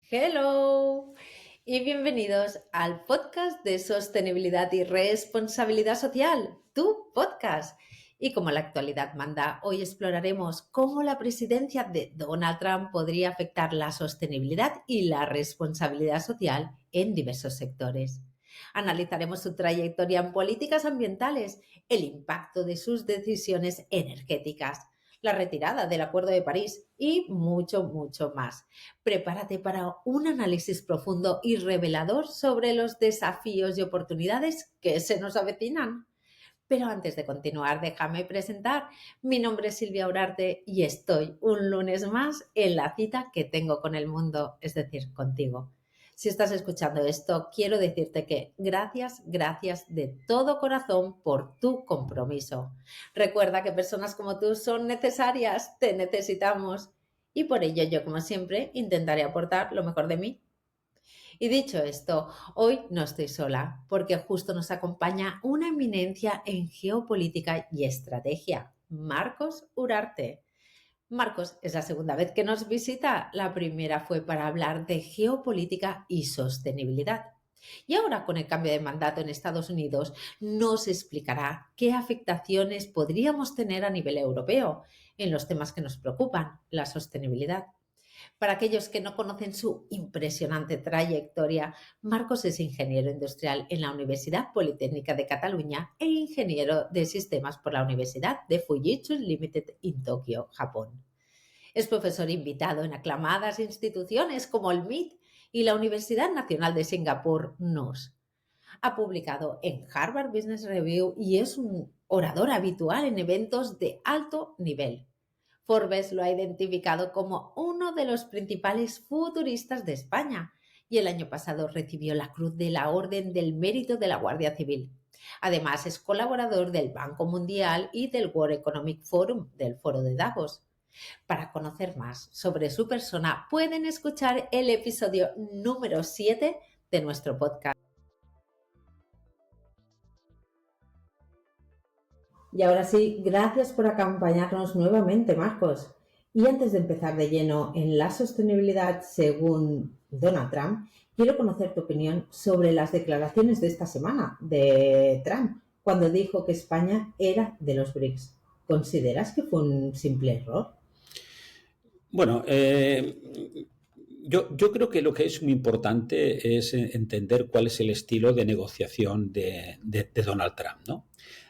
Hello y bienvenidos al podcast de sostenibilidad y responsabilidad social, tu podcast. Y como la actualidad manda, hoy exploraremos cómo la presidencia de Donald Trump podría afectar la sostenibilidad y la responsabilidad social en diversos sectores. Analizaremos su trayectoria en políticas ambientales, el impacto de sus decisiones energéticas, la retirada del Acuerdo de París y mucho, mucho más. Prepárate para un análisis profundo y revelador sobre los desafíos y oportunidades que se nos avecinan. Pero antes de continuar, déjame presentar. Mi nombre es Silvia Urarte y estoy un lunes más en la cita que tengo con el mundo, es decir, contigo. Si estás escuchando esto, quiero decirte que gracias de todo corazón por tu compromiso. Recuerda que personas como tú son necesarias, te necesitamos y por ello yo, como siempre, intentaré aportar lo mejor de mí. Y dicho esto, hoy no estoy sola, porque justo nos acompaña una eminencia en geopolítica y estrategia, Marcos Urarte. Marcos es la segunda vez que nos visita. La primera fue para hablar de geopolítica y sostenibilidad. Y ahora, con el cambio de mandato en Estados Unidos, nos explicará qué afectaciones podríamos tener a nivel europeo en los temas que nos preocupan, la sostenibilidad. Para aquellos que no conocen su impresionante trayectoria, Marcos es ingeniero industrial en la Universidad Politécnica de Cataluña e ingeniero de sistemas por la Universidad de Fujitsu Limited en Tokio, Japón. Es profesor invitado en aclamadas instituciones como el MIT y la Universidad Nacional de Singapur, NUS. Ha publicado en Harvard Business Review y es un orador habitual en eventos de alto nivel. Forbes lo ha identificado como uno de los principales futuristas de España y el año pasado recibió la Cruz de la Orden del Mérito de la Guardia Civil. Además, es colaborador del Banco Mundial y del World Economic Forum, del Foro de Davos. Para conocer más sobre su persona, pueden escuchar el episodio número 7 de nuestro podcast. Y ahora sí, gracias por acompañarnos nuevamente, Marcos. Y antes de empezar de lleno en la sostenibilidad según Donald Trump, quiero conocer tu opinión sobre las declaraciones de esta semana de Trump, cuando dijo que España era de los BRICS. ¿Consideras que fue un simple error? Bueno, yo creo que lo que es muy importante es entender cuál es el estilo de negociación de Donald Trump, ¿no?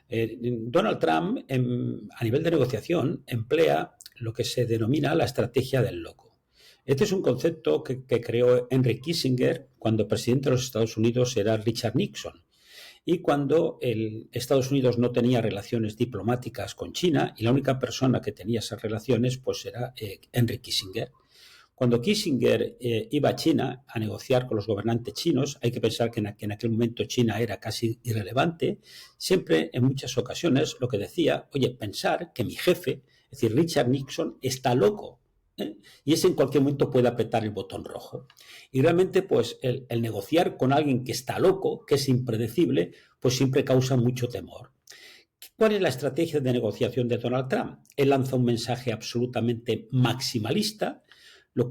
Donald Trump, a nivel de negociación, emplea lo que se denomina la estrategia del loco. Este es un concepto que creó Henry Kissinger cuando presidente de los Estados Unidos era Richard Nixon. Y cuando Estados Unidos no tenía relaciones diplomáticas con China y la única persona que tenía esas relaciones pues era Henry Kissinger. Cuando Kissinger iba a China a negociar con los gobernantes chinos, hay que pensar que en aquel momento China era casi irrelevante, siempre en muchas ocasiones lo que decía, oye, pensar que mi jefe, es decir, Richard Nixon, está loco. Y ese en cualquier momento puede apretar el botón rojo. Y realmente, pues, el negociar con alguien que está loco, que es impredecible, pues siempre causa mucho temor. ¿Cuál es la estrategia de negociación de Donald Trump? Él lanza un mensaje absolutamente maximalista,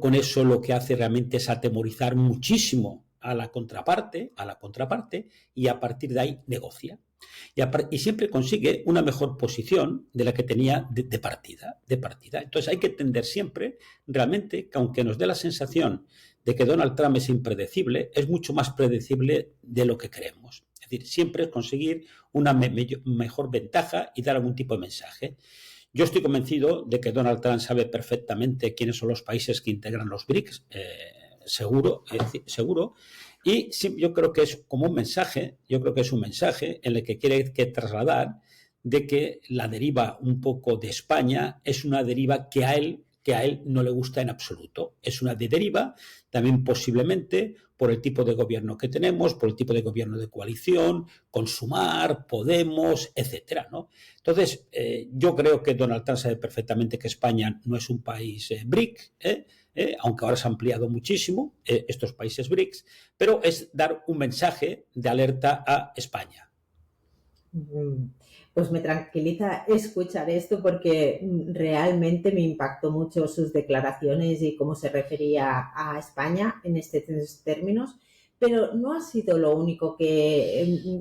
con eso lo que hace realmente es atemorizar muchísimo a la contraparte, y a partir de ahí negocia. Y siempre consigue una mejor posición de la que tenía de partida. Entonces hay que entender siempre, realmente, que aunque nos dé la sensación de que Donald Trump es impredecible, es mucho más predecible de lo que creemos. Es decir, siempre es conseguir una mejor ventaja y dar algún tipo de mensaje. Yo estoy convencido de que Donald Trump sabe perfectamente quiénes son los países que integran los BRICS, seguro. Y sí, yo creo que es como un mensaje, en el que quiere trasladar de que la deriva un poco de España es una deriva que a él no le gusta en absoluto. Es una deriva también posiblemente por el tipo de gobierno que tenemos, por el tipo de gobierno de coalición, con Sumar, Podemos, etcétera, ¿no? Entonces, yo creo que Donald Trump sabe perfectamente que España no es un país BRIC, aunque ahora se ha ampliado muchísimo estos países BRICS, pero es dar un mensaje de alerta a España. Pues me tranquiliza escuchar esto porque realmente me impactó mucho sus declaraciones y cómo se refería a España en estos términos. Pero no ha sido lo único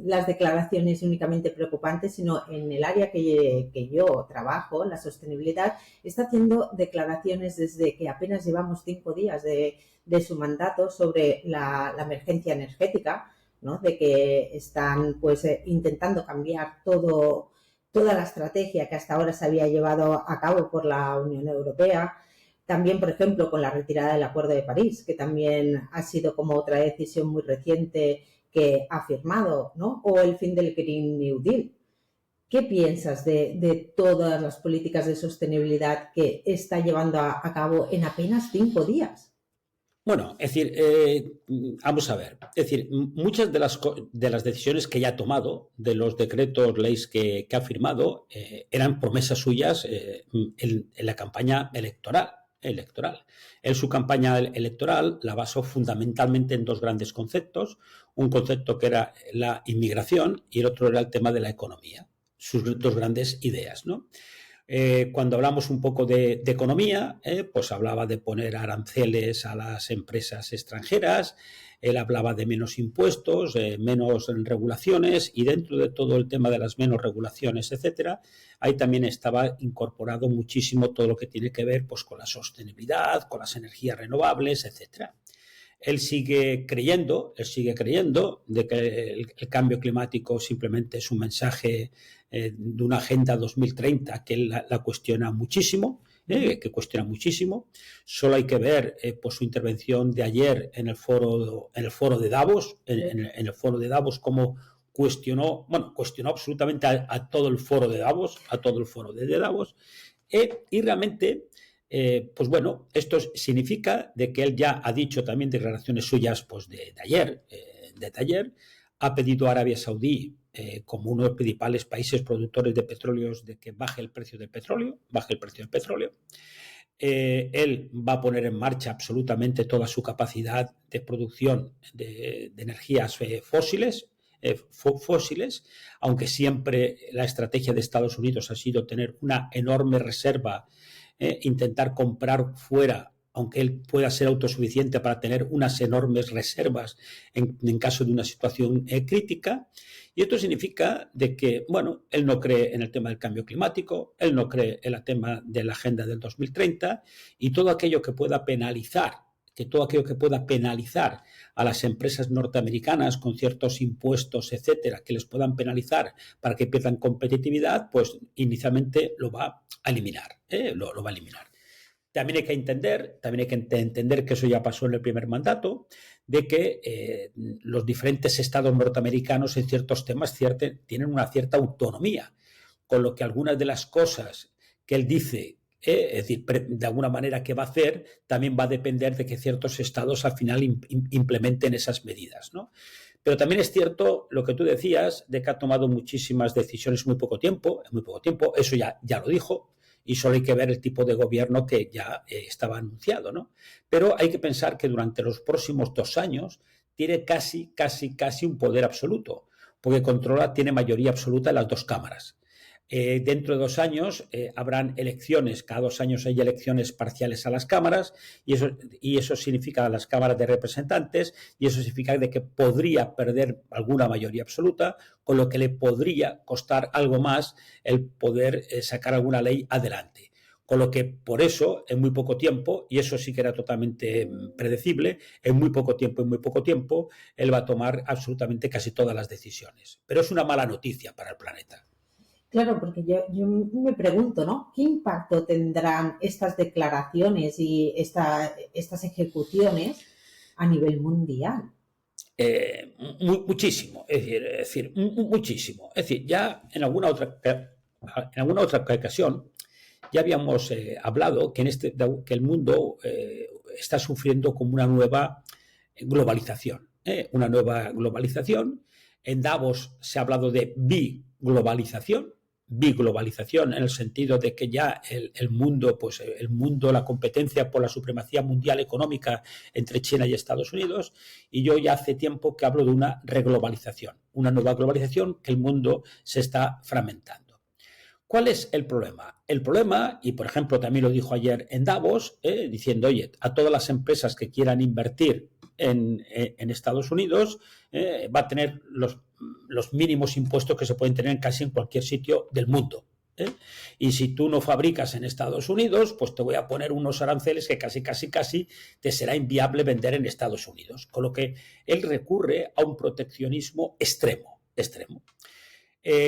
las declaraciones únicamente preocupantes, sino en el área que yo trabajo, la sostenibilidad, está haciendo declaraciones desde que apenas llevamos 5 días de su mandato sobre la emergencia energética, ¿no? De que están pues intentando cambiar toda la estrategia que hasta ahora se había llevado a cabo por la Unión Europea. También, por ejemplo, con la retirada del Acuerdo de París, que también ha sido como otra decisión muy reciente que ha firmado, ¿no? O el fin del Green New Deal. ¿Qué piensas de todas las políticas de sostenibilidad que está llevando a cabo en apenas 5 días? Bueno, es decir, vamos a ver, es decir, muchas de las decisiones que ya ha tomado, de los decretos, leyes que ha firmado, eran promesas suyas en la campaña electoral. Él su campaña electoral la basó fundamentalmente en dos grandes conceptos, un concepto que era la inmigración y el otro era el tema de la economía, sus dos grandes ideas, ¿no? Cuando hablamos un poco de economía, pues hablaba de poner aranceles a las empresas extranjeras, él hablaba de menos impuestos, menos regulaciones y dentro de todo el tema de las menos regulaciones, etcétera, ahí también estaba incorporado muchísimo todo lo que tiene que ver pues, con la sostenibilidad, con las energías renovables, etcétera. Él sigue creyendo de que el cambio climático simplemente es un mensaje de una agenda 2030 que él la cuestiona muchísimo, Solo hay que ver pues, su intervención de ayer en el foro de Davos, en el foro de Davos, cómo cuestionó absolutamente a todo el foro de Davos, y realmente pues bueno, esto significa de que él ya ha dicho también declaraciones suyas pues de ayer, ha pedido a Arabia Saudí como uno de los principales países productores de petróleos de que baje el precio del petróleo. Él va a poner en marcha absolutamente toda su capacidad de producción de energías fósiles, aunque siempre la estrategia de Estados Unidos ha sido tener una enorme reserva, intentar comprar fuera, aunque él pueda ser autosuficiente para tener unas enormes reservas en caso de una situación crítica. Y esto significa de que, bueno, él no cree en el tema del cambio climático, él no cree en el tema de la agenda del 2030 y todo aquello que pueda penalizar a las empresas norteamericanas con ciertos impuestos, etcétera, que les puedan penalizar para que pierdan competitividad, pues inicialmente lo va a eliminar, lo va a eliminar. También hay que entender que eso ya pasó en el primer mandato, de que los diferentes estados norteamericanos en ciertos temas tienen una cierta autonomía, con lo que algunas de las cosas que él dice, es decir, de alguna manera que va a hacer, también va a depender de que ciertos estados al final implementen esas medidas, ¿no? Pero también es cierto lo que tú decías, de que ha tomado muchísimas decisiones en muy poco tiempo, eso ya lo dijo, y solo hay que ver el tipo de gobierno que ya estaba anunciado, ¿no? Pero hay que pensar que durante los próximos 2 años tiene casi un poder absoluto, porque tiene mayoría absoluta en las dos cámaras. Dentro de 2 años habrán elecciones, cada 2 años hay elecciones parciales a las cámaras y eso significa a las cámaras de representantes y eso significa de que podría perder alguna mayoría absoluta, con lo que le podría costar algo más el poder sacar alguna ley adelante. Con lo que por eso, en muy poco tiempo, y eso sí que era totalmente predecible, en muy poco tiempo, él va a tomar absolutamente casi todas las decisiones. Pero es una mala noticia para el planeta. Claro, porque yo me pregunto, ¿no? ¿Qué impacto tendrán estas declaraciones y estas ejecuciones a nivel mundial? Muchísimo, muchísimo. Es decir, ya en alguna otra ocasión ya habíamos hablado que el mundo está sufriendo como una nueva globalización. En Davos se ha hablado de biglobalización en el sentido de que ya el mundo, la competencia por la supremacía mundial económica entre China y Estados Unidos, y yo ya hace tiempo que hablo de una reglobalización, una nueva globalización que el mundo se está fragmentando. ¿Cuál es el problema? El problema, y por ejemplo también lo dijo ayer en Davos, diciendo, oye, a todas las empresas que quieran invertir en Estados Unidos, va a tener los mínimos impuestos que se pueden tener casi en cualquier sitio del mundo. Y si tú no fabricas en Estados Unidos, pues te voy a poner unos aranceles que casi te será inviable vender en Estados Unidos. Con lo que él recurre a un proteccionismo extremo.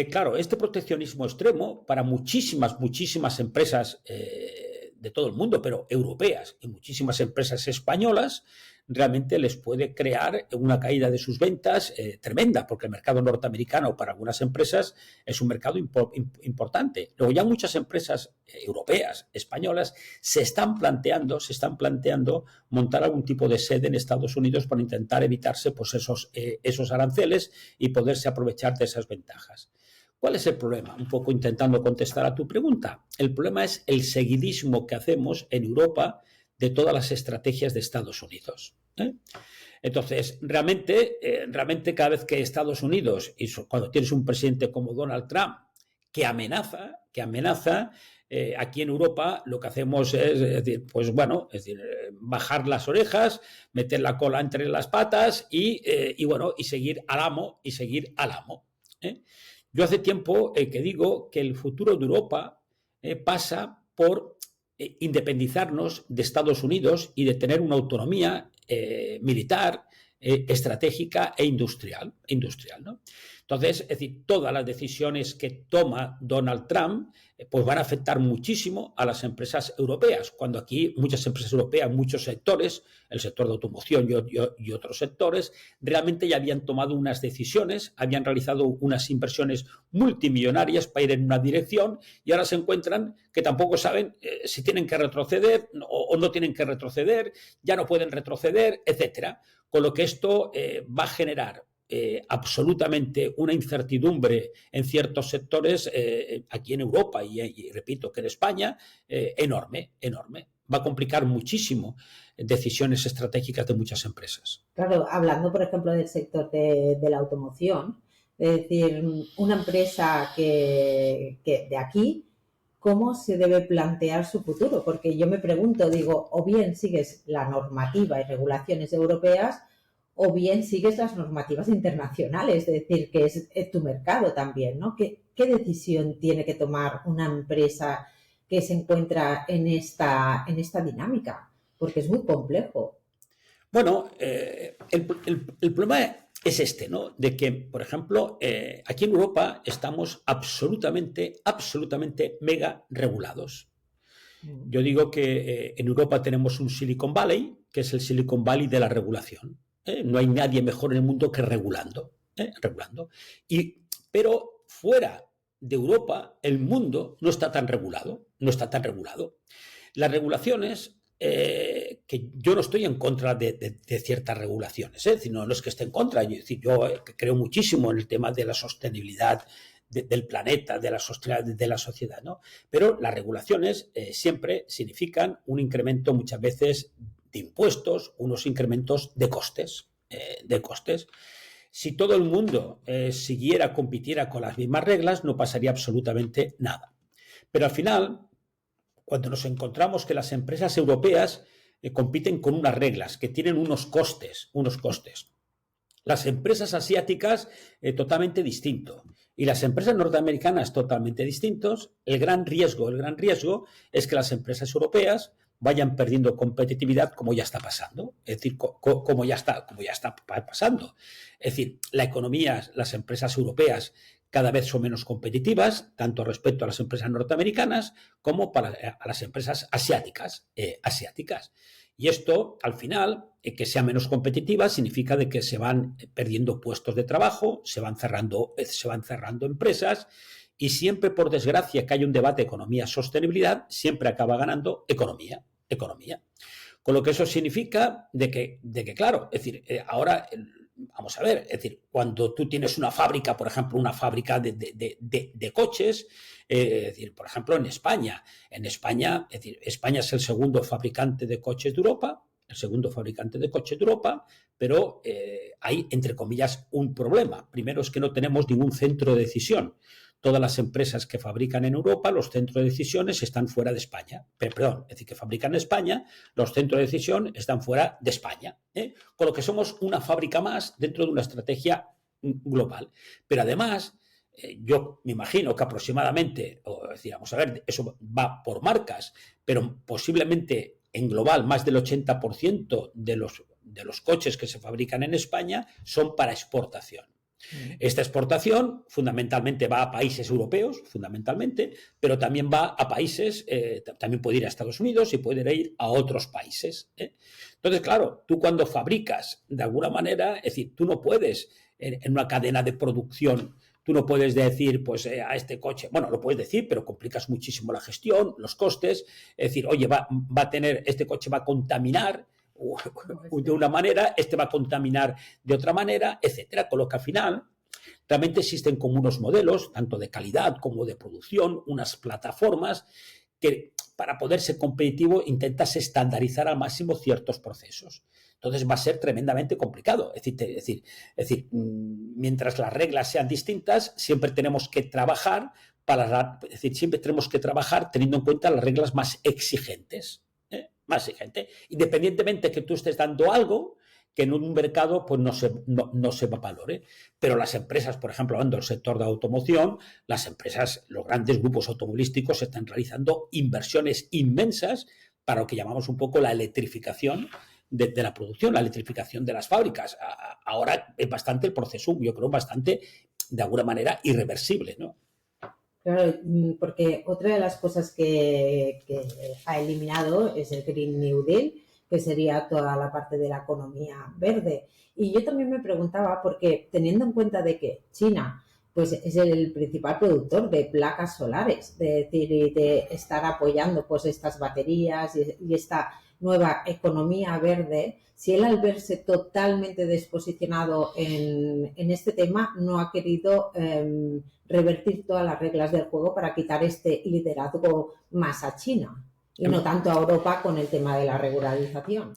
Claro, este proteccionismo extremo para muchísimas empresas de todo el mundo, pero europeas y muchísimas empresas españolas, realmente les puede crear una caída de sus ventas tremenda, porque el mercado norteamericano para algunas empresas es un mercado importante. Luego ya muchas empresas europeas, españolas, se están planteando montar algún tipo de sede en Estados Unidos para intentar evitarse pues, esos aranceles y poderse aprovechar de esas ventajas. ¿Cuál es el problema? Un poco intentando contestar a tu pregunta. El problema es el seguidismo que hacemos en Europa de todas las estrategias de Estados Unidos. Entonces, realmente cada vez que Estados Unidos, y cuando tienes un presidente como Donald Trump, que amenaza, aquí en Europa lo que hacemos es decir, pues bueno, bajar las orejas, meter la cola entre las patas y seguir al amo. Yo hace tiempo que digo que el futuro de Europa pasa por independizarnos de Estados Unidos y de tener una autonomía militar, estratégica e industrial, ¿no? Entonces, es decir, todas las decisiones que toma Donald Trump pues van a afectar muchísimo a las empresas europeas, cuando aquí muchas empresas europeas, muchos sectores, el sector de automoción y otros sectores, realmente ya habían tomado unas decisiones, habían realizado unas inversiones multimillonarias para ir en una dirección y ahora se encuentran que tampoco saben si tienen que retroceder o no tienen que retroceder, ya no pueden retroceder, etcétera. Con lo que esto va a generar absolutamente una incertidumbre en ciertos sectores aquí en Europa y repito que en España enorme. Va a complicar muchísimo decisiones estratégicas de muchas empresas. Claro, hablando por ejemplo del sector de la automoción, es decir, una empresa que de aquí, ¿cómo se debe plantear su futuro? Porque yo me pregunto, digo, o bien sigues la normativa y regulaciones europeas o bien sigues las normativas internacionales, es decir, que es tu mercado también, ¿no? ¿Qué decisión tiene que tomar una empresa que se encuentra en esta dinámica? Porque es muy complejo. Bueno, el problema es este, ¿no? De que, por ejemplo, aquí en Europa estamos absolutamente mega regulados. Yo digo que en Europa tenemos un Silicon Valley, que es el Silicon Valley de la regulación. No hay nadie mejor en el mundo que regulando. Pero fuera de Europa, el mundo no está tan regulado. Las regulaciones, que yo no estoy en contra de ciertas regulaciones, es decir, no es que esté en contra, yo creo muchísimo en el tema de la sostenibilidad del planeta, de la sostenibilidad de la sociedad, ¿no? Pero las regulaciones siempre significan un incremento muchas veces de impuestos, unos incrementos de costes. Si todo el mundo compitiera con las mismas reglas, no pasaría absolutamente nada. Pero al final, cuando nos encontramos que las empresas europeas compiten con unas reglas que tienen unos costes. Las empresas asiáticas totalmente distinto y las empresas norteamericanas totalmente distintos. El gran riesgo es que las empresas europeas vayan perdiendo competitividad como ya está pasando, es decir, como ya está pasando. Es decir, la economía, las empresas europeas cada vez son menos competitivas, tanto respecto a las empresas norteamericanas como a las empresas asiáticas. Y esto, al final, que sea menos competitiva, significa de que se van perdiendo puestos de trabajo, se van cerrando empresas y siempre, por desgracia, que hay un debate economía-sostenibilidad, siempre acaba ganando economía. Con lo que eso significa de que claro, es decir, ahora... Vamos a ver, es decir, cuando tú tienes una fábrica, por ejemplo, una fábrica de coches, es decir, por ejemplo, en España, es decir, España es el segundo fabricante de coches de Europa, pero hay, entre comillas, un problema. Primero es que no tenemos ningún centro de decisión. todas las empresas que fabrican en Europa, los centros de decisiones están fuera de España. Perdón, es decir, que fabrican en España, los centros de decisión están fuera de España. Con lo que somos una fábrica más dentro de una estrategia global. Pero además, yo me imagino que aproximadamente, o decir, vamos a ver, eso va por marcas, pero posiblemente en global más del 80% de los coches que se fabrican en España son para exportación. Esta exportación fundamentalmente va a países europeos, fundamentalmente, pero también va a países, también puede ir a Estados Unidos y puede ir a otros países. Entonces, claro, tú cuando fabricas, de alguna manera, es decir, tú no puedes en una cadena de producción, tú no puedes decir, pues a este coche, bueno, lo puedes decir, pero complicas muchísimo la gestión, los costes, es decir, oye, va a tener, este coche va a contaminar de una manera, este va a contaminar de otra manera, etcétera. Con lo que al final realmente existen como unos modelos, tanto de calidad como de producción, unas plataformas que para poder ser competitivo intentas estandarizar al máximo ciertos procesos. Entonces va a ser tremendamente complicado. Es decir, mientras las reglas sean distintas, siempre tenemos que trabajar siempre tenemos que trabajar teniendo en cuenta las reglas más exigentes. Más exigente, independientemente que tú estés dando algo que en un mercado pues no se valore. Pero las empresas, por ejemplo, hablando del sector de automoción, las empresas, los grandes grupos automovilísticos están realizando inversiones inmensas para lo que llamamos un poco la electrificación de la producción, la electrificación de las fábricas. Ahora es bastante el proceso, yo creo, bastante, de alguna manera, irreversible, ¿no? Claro, porque otra de las cosas que ha eliminado es el Green New Deal, que sería toda la parte de la economía verde. Y yo también me preguntaba, porque teniendo en cuenta de que China pues es el principal productor de placas solares, de decir, y de estar apoyando pues estas baterías y esta nueva economía verde, si él al verse totalmente desposicionado en este tema no ha querido revertir todas las reglas del juego para quitar este liderazgo más a China y no tanto a Europa con el tema de la regularización.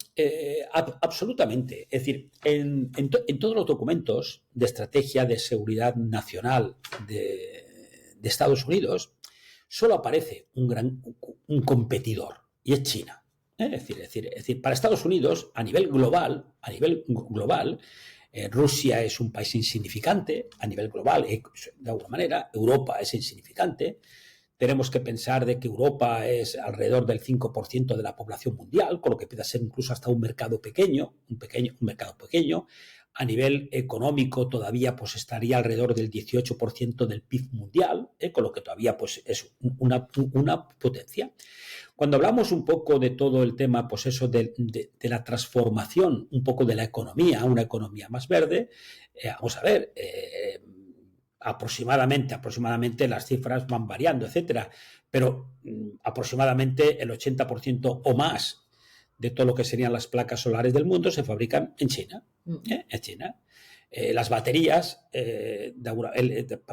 Absolutamente. Es decir, en todos los documentos de estrategia de seguridad nacional de Estados Unidos solo aparece un competidor y es China. Es decir, para Estados Unidos, a nivel global, Rusia es un país insignificante, a nivel global, de alguna manera, Europa es insignificante. Tenemos que pensar de que Europa es alrededor del 5% de la población mundial, con lo que puede ser incluso hasta un mercado pequeño. A nivel económico todavía pues estaría alrededor del 18% del PIB mundial, con lo que todavía pues es una potencia. Cuando hablamos un poco de todo el tema, pues eso de la transformación un poco de la economía, una economía más verde, vamos a ver, aproximadamente las cifras van variando, etcétera, pero aproximadamente el 80% o más de todo lo que serían las placas solares del mundo se fabrican en China. En China. Las baterías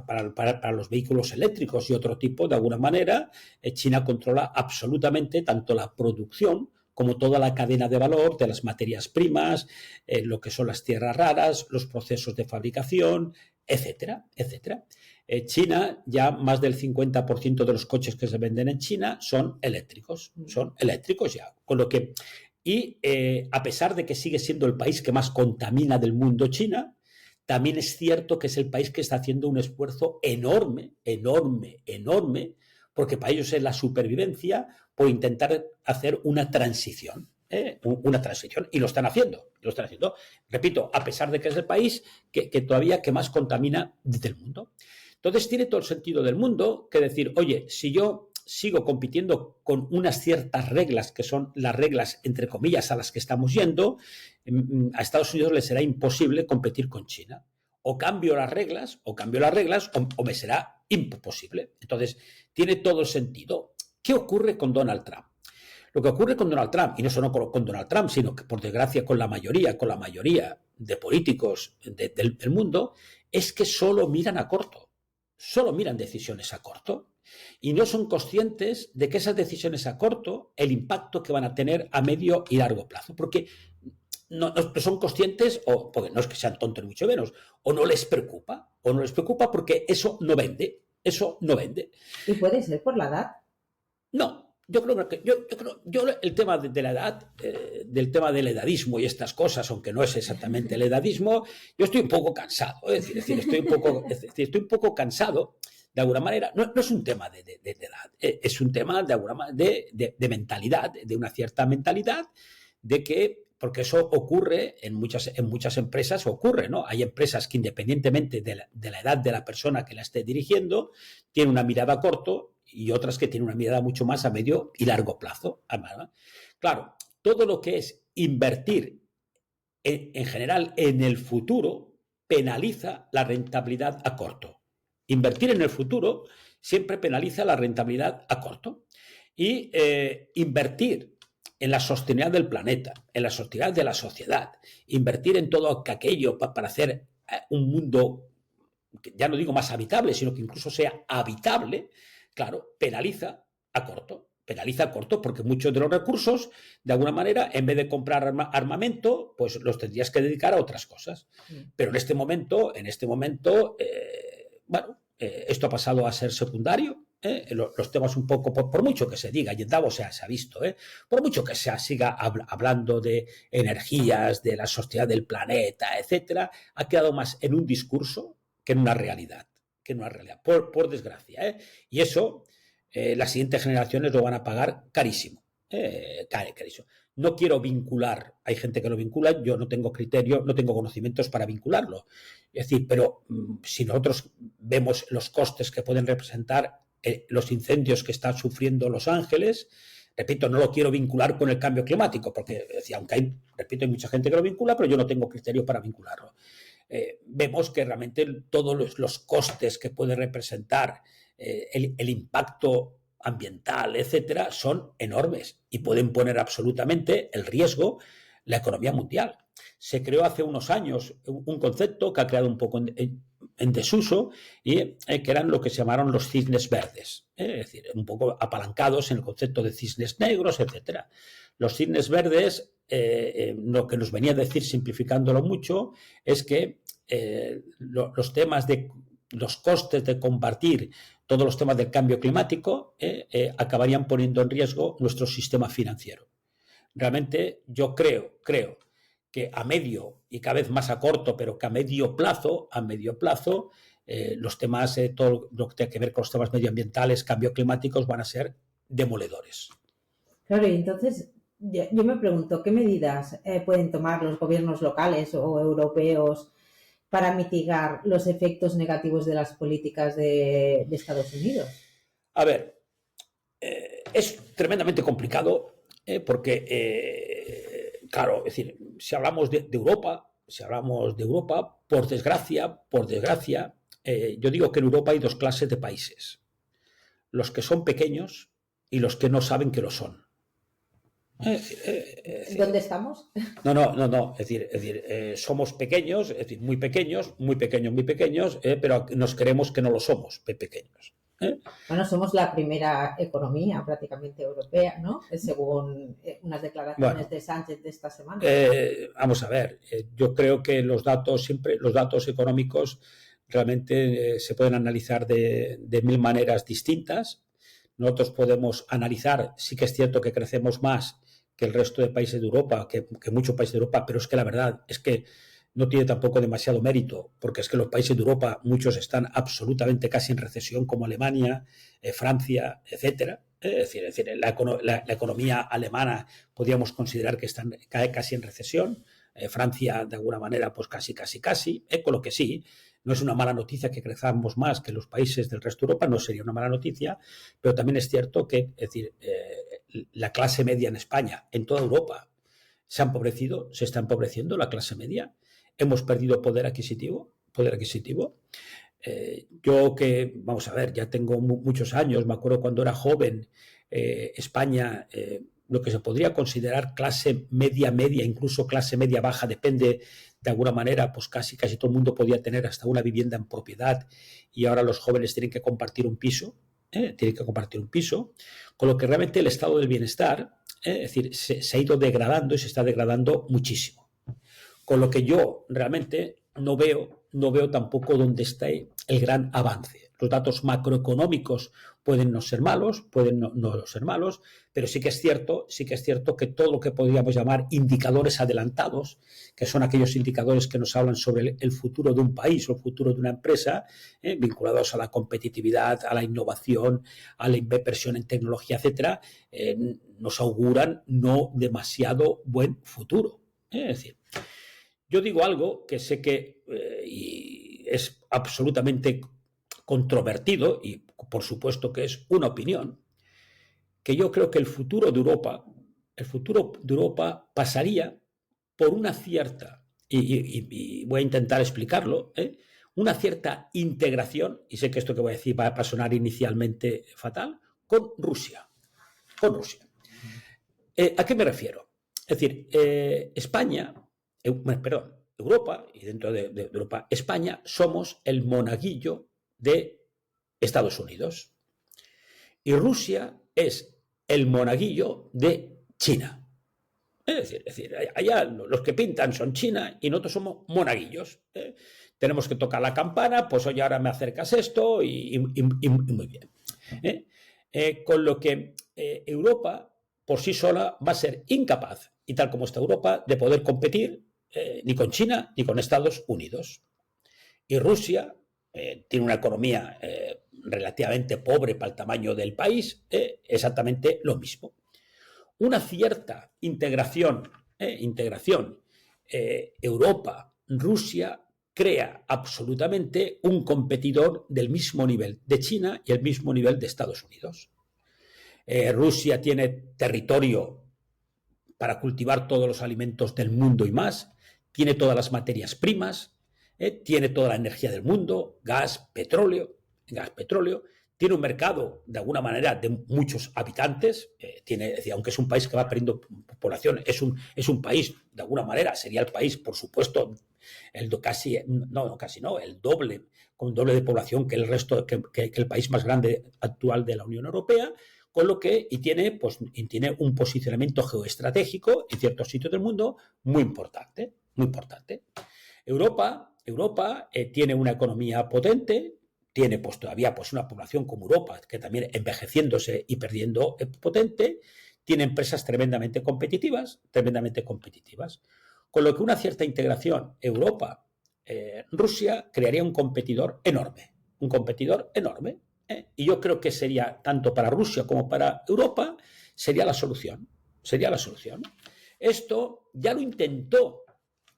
para los vehículos eléctricos y otro tipo, de alguna manera, China controla absolutamente tanto la producción como toda la cadena de valor de las materias primas, lo que son las tierras raras, los procesos de fabricación, etcétera, etcétera. China, ya más del 50% de los coches que se venden en China son eléctricos ya, con lo que a pesar de que sigue siendo el país que más contamina del mundo, China, también es cierto que es el país que está haciendo un esfuerzo enorme, porque para ellos es la supervivencia por intentar hacer una transición. Y lo están haciendo. Repito, a pesar de que es el país que todavía que más contamina del mundo. Entonces tiene todo el sentido del mundo que decir, oye, si yo sigo compitiendo con unas ciertas reglas que son las reglas, entre comillas, a las que estamos yendo, a Estados Unidos le será imposible competir con China. O cambio las reglas, o me será imposible. Entonces, tiene todo el sentido. ¿Qué ocurre con Donald Trump? Lo que ocurre con Donald Trump, y no solo con Donald Trump, sino que por desgracia con la mayoría de políticos del mundo, es que solo miran a corto, solo miran decisiones a corto y no son conscientes de que esas decisiones a corto, el impacto que van a tener a medio y largo plazo, porque no son conscientes, o porque no es que sean tontos ni mucho menos, o no les preocupa porque eso no vende. eso no vende. ¿Y puede ser por la edad? No, yo creo que el tema de la edad, del tema del edadismo y estas cosas, aunque no es exactamente el edadismo, yo estoy un poco cansado. Estoy un poco cansado, de alguna manera. No es un tema de edad, es un tema de alguna de mentalidad, de una cierta mentalidad, de que, porque eso ocurre en muchas empresas, ocurre, ¿no? Hay empresas que, independientemente de la edad de la persona que la esté dirigiendo, tienen una mirada a corto, y otras que tienen una mirada mucho más a medio y largo plazo. Claro, todo lo que es invertir en general en el futuro penaliza la rentabilidad a corto. Invertir en el futuro siempre penaliza la rentabilidad a corto. Y invertir en la sostenibilidad del planeta, en la sostenibilidad de la sociedad, invertir en todo aquello para hacer un mundo, ya no digo más habitable, sino que incluso sea habitable, claro, penaliza a corto, porque muchos de los recursos, de alguna manera, en vez de comprar armamento, pues los tendrías que dedicar a otras cosas. Pero en este momento, esto ha pasado a ser secundario. Los temas un poco, por mucho que se diga, y en Davos se ha visto, por mucho que se siga hablando de energías, de la sociedad del planeta, etcétera, ha quedado más en un discurso que en una realidad. Por desgracia. Y eso, las siguientes generaciones lo van a pagar carísimo. Carísimo. No quiero vincular, hay gente que lo vincula, yo no tengo criterio, no tengo conocimientos para vincularlo. Es decir, pero si nosotros vemos los costes que pueden representar los incendios que están sufriendo Los Ángeles, repito, no lo quiero vincular con el cambio climático, porque aunque hay mucha gente que lo vincula, pero yo no tengo criterio para vincularlo. Vemos que realmente todos los costes que puede representar el impacto ambiental, etcétera, son enormes y pueden poner absolutamente en riesgo la economía mundial. Se creó hace unos años un concepto que ha creado un poco en desuso, y que eran lo que se llamaron los cisnes verdes, es decir, un poco apalancados en el concepto de cisnes negros, etcétera. Los cisnes verdes, lo que nos venía a decir, simplificándolo mucho, es que los temas de los costes de combatir todos los temas del cambio climático acabarían poniendo en riesgo nuestro sistema financiero. Realmente yo creo que a medio y cada vez más a corto, pero que a medio plazo, los temas, todo lo que tiene que ver con los temas medioambientales, cambio climáticos, van a ser demoledores. Claro, y entonces yo me pregunto, ¿qué medidas pueden tomar los gobiernos locales o europeos para mitigar los efectos negativos de las políticas de Estados Unidos? A ver, es tremendamente complicado porque, claro, es decir, si hablamos de Europa, por desgracia, yo digo que en Europa hay dos clases de países: los que son pequeños y los que no saben que lo son. ¿Dónde estamos? No. Es decir, somos pequeños, es decir, muy pequeños, pero nos creemos que no lo somos, pequeños. Bueno, somos la primera economía prácticamente europea, ¿no? Según unas declaraciones de Sánchez de esta semana. Vamos a ver, yo creo que los datos económicos realmente se pueden analizar de mil maneras distintas. Nosotros podemos analizar, sí que es cierto que crecemos más que el resto de países de Europa, que muchos países de Europa, pero es que la verdad es que no tiene tampoco demasiado mérito, porque es que los países de Europa, muchos están absolutamente casi en recesión, como Alemania, Francia, etcétera. Es decir, la economía alemana podríamos considerar que cae casi en recesión. Francia, de alguna manera, pues casi. Con lo que sí, no es una mala noticia que crezcamos más que los países del resto de Europa, no sería una mala noticia, pero también es cierto que, es decir, la clase media en España, en toda Europa, se está empobreciendo la clase media. Hemos perdido poder adquisitivo. Yo que, vamos a ver, ya tengo muchos años, me acuerdo cuando era joven, España, lo que se podría considerar clase media, incluso clase media baja, depende de alguna manera, pues casi todo el mundo podía tener hasta una vivienda en propiedad, y ahora los jóvenes tienen que compartir un piso, con lo que realmente el estado del bienestar, es decir, se ha ido degradando y se está degradando muchísimo. Con lo que yo realmente no veo tampoco dónde está el gran avance. Los datos macroeconómicos pueden no ser malos, pueden no ser malos, pero sí que es cierto que todo lo que podríamos llamar indicadores adelantados, que son aquellos indicadores que nos hablan sobre el futuro de un país o el futuro de una empresa, vinculados a la competitividad, a la innovación, a la inversión en tecnología, etcétera, nos auguran no demasiado buen futuro. Es decir, yo digo algo que sé que y es absolutamente controvertido y por supuesto que es una opinión, que yo creo que el futuro de Europa pasaría por una cierta, y voy a intentar explicarlo, una cierta integración, y sé que esto que voy a decir va a sonar inicialmente fatal, con Rusia. Con Rusia. ¿A qué me refiero? Es decir, Europa, y dentro de Europa, España, somos el monaguillo de Estados Unidos. Y Rusia es el monaguillo de China. Es decir, allá los que pintan son China y nosotros somos monaguillos. Tenemos que tocar la campana, pues oye, ahora me acercas esto y muy bien. Con lo que Europa por sí sola va a ser incapaz, y tal como está Europa, de poder competir ni con China ni con Estados Unidos. Y Rusia tiene una economía relativamente pobre para el tamaño del país, exactamente lo mismo. Una cierta integración Europa-Rusia crea absolutamente un competidor del mismo nivel de China y el mismo nivel de Estados Unidos. Rusia tiene territorio para cultivar todos los alimentos del mundo y más, tiene todas las materias primas, tiene toda la energía del mundo, gas, petróleo, tiene un mercado, de alguna manera, de muchos habitantes, aunque es un país que va perdiendo población, es un país, de alguna manera, sería el país, por supuesto, el doble, con doble de población que el resto, que el país más grande actual de la Unión Europea, con lo que tiene un posicionamiento geoestratégico en ciertos sitios del mundo muy importante, muy importante. Europa tiene una economía potente, tiene todavía una población como Europa, que también envejeciéndose y perdiendo potente, tiene empresas tremendamente competitivas, con lo que una cierta integración Europa-Rusia crearía un competidor enorme. Y yo creo que sería, tanto para Rusia como para Europa, sería la solución. Esto ya lo intentó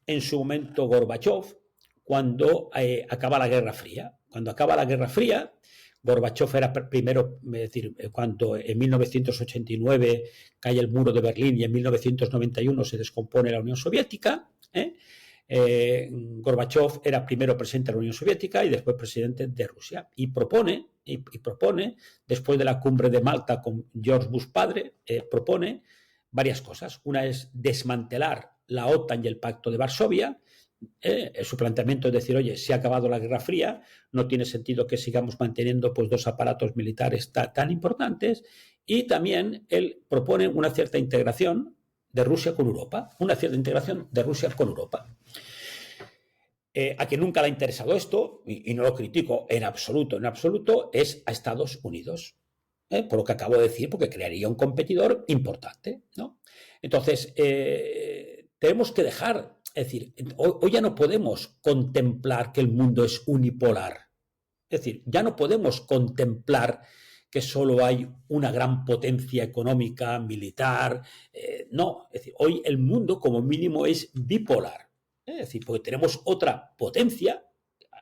en su momento Gorbachev cuando acaba la Guerra Fría. Cuando acaba la Guerra Fría, Gorbachev era primero, es decir, cuando en 1989 cae el muro de Berlín y en 1991 se descompone la Unión Soviética, Gorbachev era primero presidente de la Unión Soviética y después presidente de Rusia, y propone, después de la cumbre de Malta con George Bush padre, propone varias cosas. Una es desmantelar la OTAN y el Pacto de Varsovia. Su planteamiento es decir, oye, se ha acabado la Guerra Fría, no tiene sentido que sigamos manteniendo dos aparatos militares tan importantes, y también él propone una cierta integración de Rusia con Europa, A quien nunca le ha interesado esto, y no lo critico en absoluto, es a Estados Unidos. Por lo que acabo de decir, porque crearía un competidor importante, ¿no? Entonces, tenemos que dejar, es decir, hoy ya no podemos contemplar que el mundo es unipolar. Es decir, ya no podemos contemplar que solo hay una gran potencia económica, militar. No, es decir, hoy el mundo como mínimo es bipolar. Es decir, porque tenemos otra potencia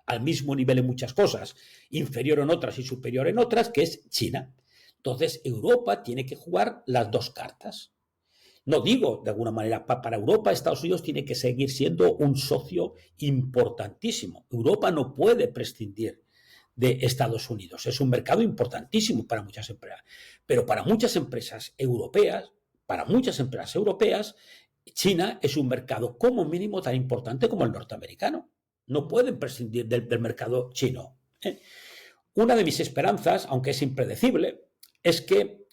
al mismo nivel en muchas cosas, inferior en otras y superior en otras, que es China. Entonces, Europa tiene que jugar las dos cartas. No digo, de alguna manera, para Europa, Estados Unidos tiene que seguir siendo un socio importantísimo. Europa no puede prescindir de Estados Unidos. Es un mercado importantísimo para muchas empresas. Pero para muchas empresas europeas, China es un mercado como mínimo tan importante como el norteamericano. No pueden prescindir del mercado chino. Una de mis esperanzas, aunque es impredecible, es que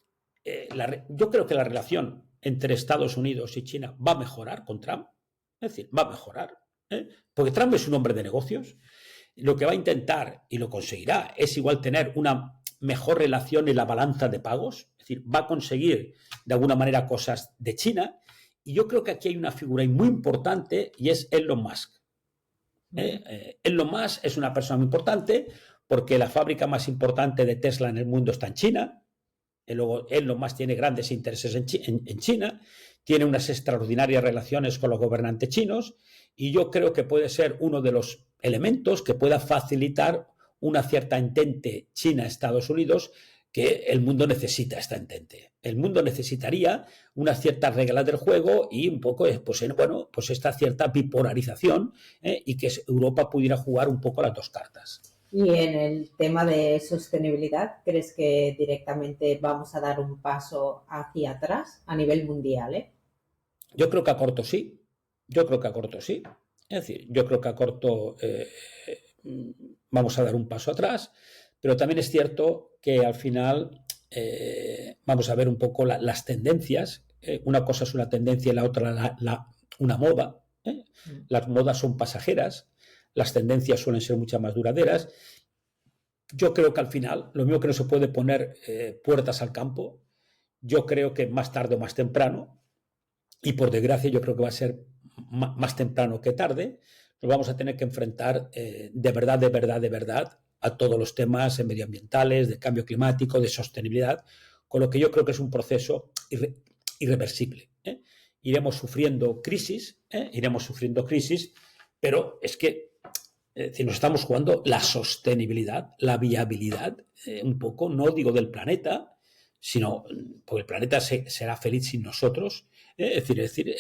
yo creo que la relación entre Estados Unidos y China va a mejorar con Trump. Es decir, va a mejorar. Porque Trump es un hombre de negocios. lo que va a intentar, y lo conseguirá, es igual tener una mejor relación en la balanza de pagos, es decir, va a conseguir de alguna manera cosas de China, y yo creo que aquí hay una figura muy importante y es Elon Musk. Elon Musk es una persona muy importante porque la fábrica más importante de Tesla en el mundo está en China. Luego, Elon Musk tiene grandes intereses en China, tiene unas extraordinarias relaciones con los gobernantes chinos y yo creo que puede ser uno de los elementos que pueda facilitar una cierta entente China-Estados Unidos que el mundo necesita esta entente. El mundo necesitaría unas ciertas reglas del juego y un poco pues esta cierta bipolarización y que Europa pudiera jugar un poco las dos cartas. Y en el tema de sostenibilidad, ¿crees que directamente vamos a dar un paso hacia atrás a nivel mundial? Yo creo que a corto sí. Yo creo que a corto sí. Es decir, yo creo que a corto vamos a dar un paso atrás, pero también es cierto que al final vamos a ver un poco las tendencias. Una cosa es una tendencia y la otra una moda. Las modas son pasajeras, las tendencias suelen ser mucho más duraderas. Yo creo que al final, lo mismo que no se puede poner puertas al campo, yo creo que más tarde o más temprano, y por desgracia yo creo que va a ser más temprano que tarde, nos vamos a tener que enfrentar de verdad a todos los temas medioambientales, de cambio climático, de sostenibilidad, con lo que yo creo que es un proceso irreversible. Iremos sufriendo crisis, pero es que si nos estamos jugando la sostenibilidad, la viabilidad, un poco, no digo del planeta, sino porque el planeta será feliz sin nosotros,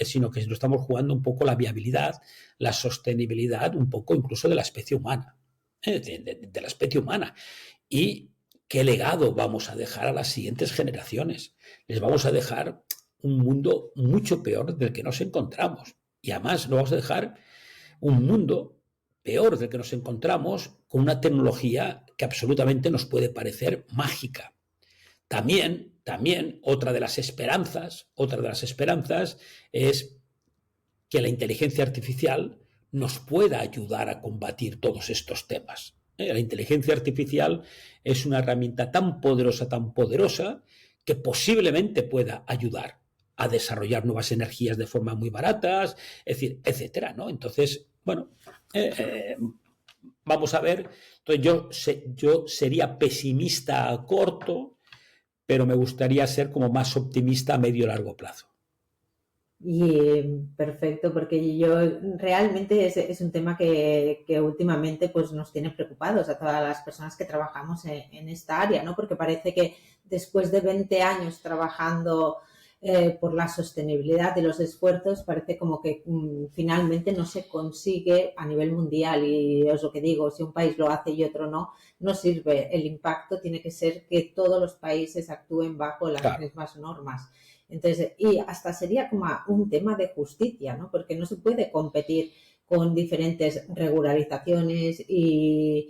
sino que nos estamos jugando un poco la viabilidad, la sostenibilidad, un poco incluso de la especie humana, de la especie humana. Y qué legado vamos a dejar a las siguientes generaciones. Les vamos a dejar un mundo mucho peor del que nos encontramos. Y además nos vamos a dejar un mundo peor del que nos encontramos con una tecnología que absolutamente nos puede parecer mágica. También, otra de las esperanzas es que la inteligencia artificial nos pueda ayudar a combatir todos estos temas. La inteligencia artificial es una herramienta tan poderosa, que posiblemente pueda ayudar a desarrollar nuevas energías de forma muy baratas, es decir, etcétera, ¿no? Entonces, bueno, vamos a ver. Entonces yo sería pesimista a corto, pero me gustaría ser como más optimista a medio y largo plazo. Y perfecto, porque yo realmente es un tema que últimamente pues nos tiene preocupados a todas las personas que trabajamos en esta área, ¿no? Porque parece que después de 20 años trabajando por la sostenibilidad y los esfuerzos, parece como que finalmente no se consigue a nivel mundial. Y es lo que digo, si un país lo hace y otro no, no sirve. El impacto tiene que ser que todos los países actúen bajo las mismas normas. Entonces, y hasta sería como un tema de justicia, ¿no? Porque no se puede competir con diferentes regularizaciones y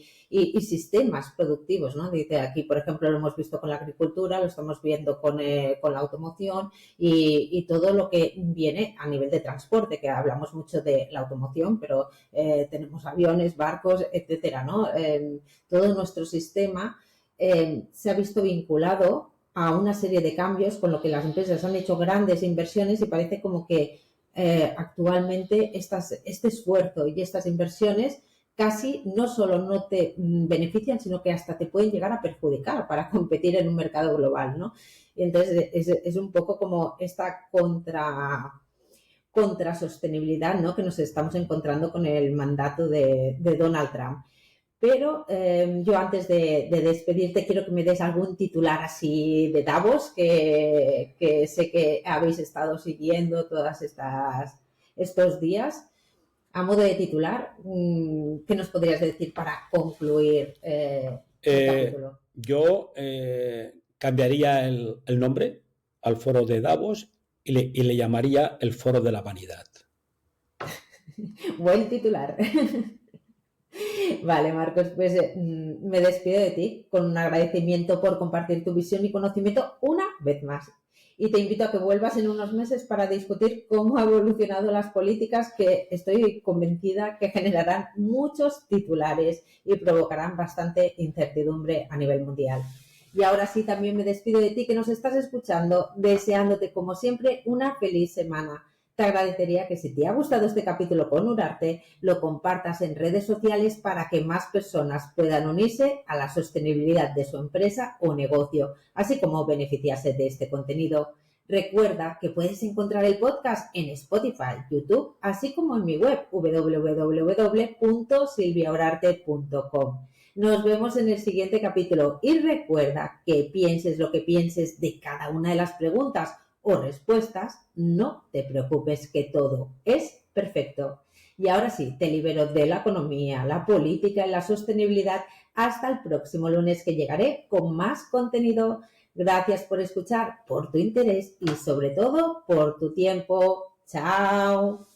sistemas productivos, ¿no? Dice aquí, por ejemplo, lo hemos visto con la agricultura, lo estamos viendo con la automoción y todo lo que viene a nivel de transporte, que hablamos mucho de la automoción, pero tenemos aviones, barcos, etcétera, ¿no? Todo nuestro sistema se ha visto vinculado a una serie de cambios, con lo que las empresas han hecho grandes inversiones y parece como que actualmente este esfuerzo y estas inversiones casi no solo no te benefician, sino que hasta te pueden llegar a perjudicar para competir en un mercado global, ¿no? Y entonces es un poco como esta contra sostenibilidad, ¿no? Que nos estamos encontrando con el mandato de Donald Trump. Pero yo antes de despedirte quiero que me des algún titular así de Davos, que sé que habéis estado siguiendo todas estos días. A modo de titular, ¿qué nos podrías decir para concluir el capítulo? Yo cambiaría el nombre al foro de Davos y le llamaría el foro de la vanidad. Buen titular. Vale, Marcos, pues me despido de ti con un agradecimiento por compartir tu visión y conocimiento una vez más. Y te invito a que vuelvas en unos meses para discutir cómo han evolucionado las políticas que estoy convencida que generarán muchos titulares y provocarán bastante incertidumbre a nivel mundial. Y ahora sí, también me despido de ti que nos estás escuchando, deseándote como siempre una feliz semana. Te agradecería que si te ha gustado este capítulo con Urarte, lo compartas en redes sociales para que más personas puedan unirse a la sostenibilidad de su empresa o negocio, así como beneficiarse de este contenido. Recuerda que puedes encontrar el podcast en Spotify, YouTube, así como en mi web www.silviaurarte.com. Nos vemos en el siguiente capítulo y recuerda que pienses lo que pienses de cada una de las preguntas o respuestas, no te preocupes que todo es perfecto. Y ahora sí, te libero de la economía, la política y la sostenibilidad hasta el próximo lunes que llegaré con más contenido. Gracias por escuchar, por tu interés y sobre todo por tu tiempo. ¡Chao!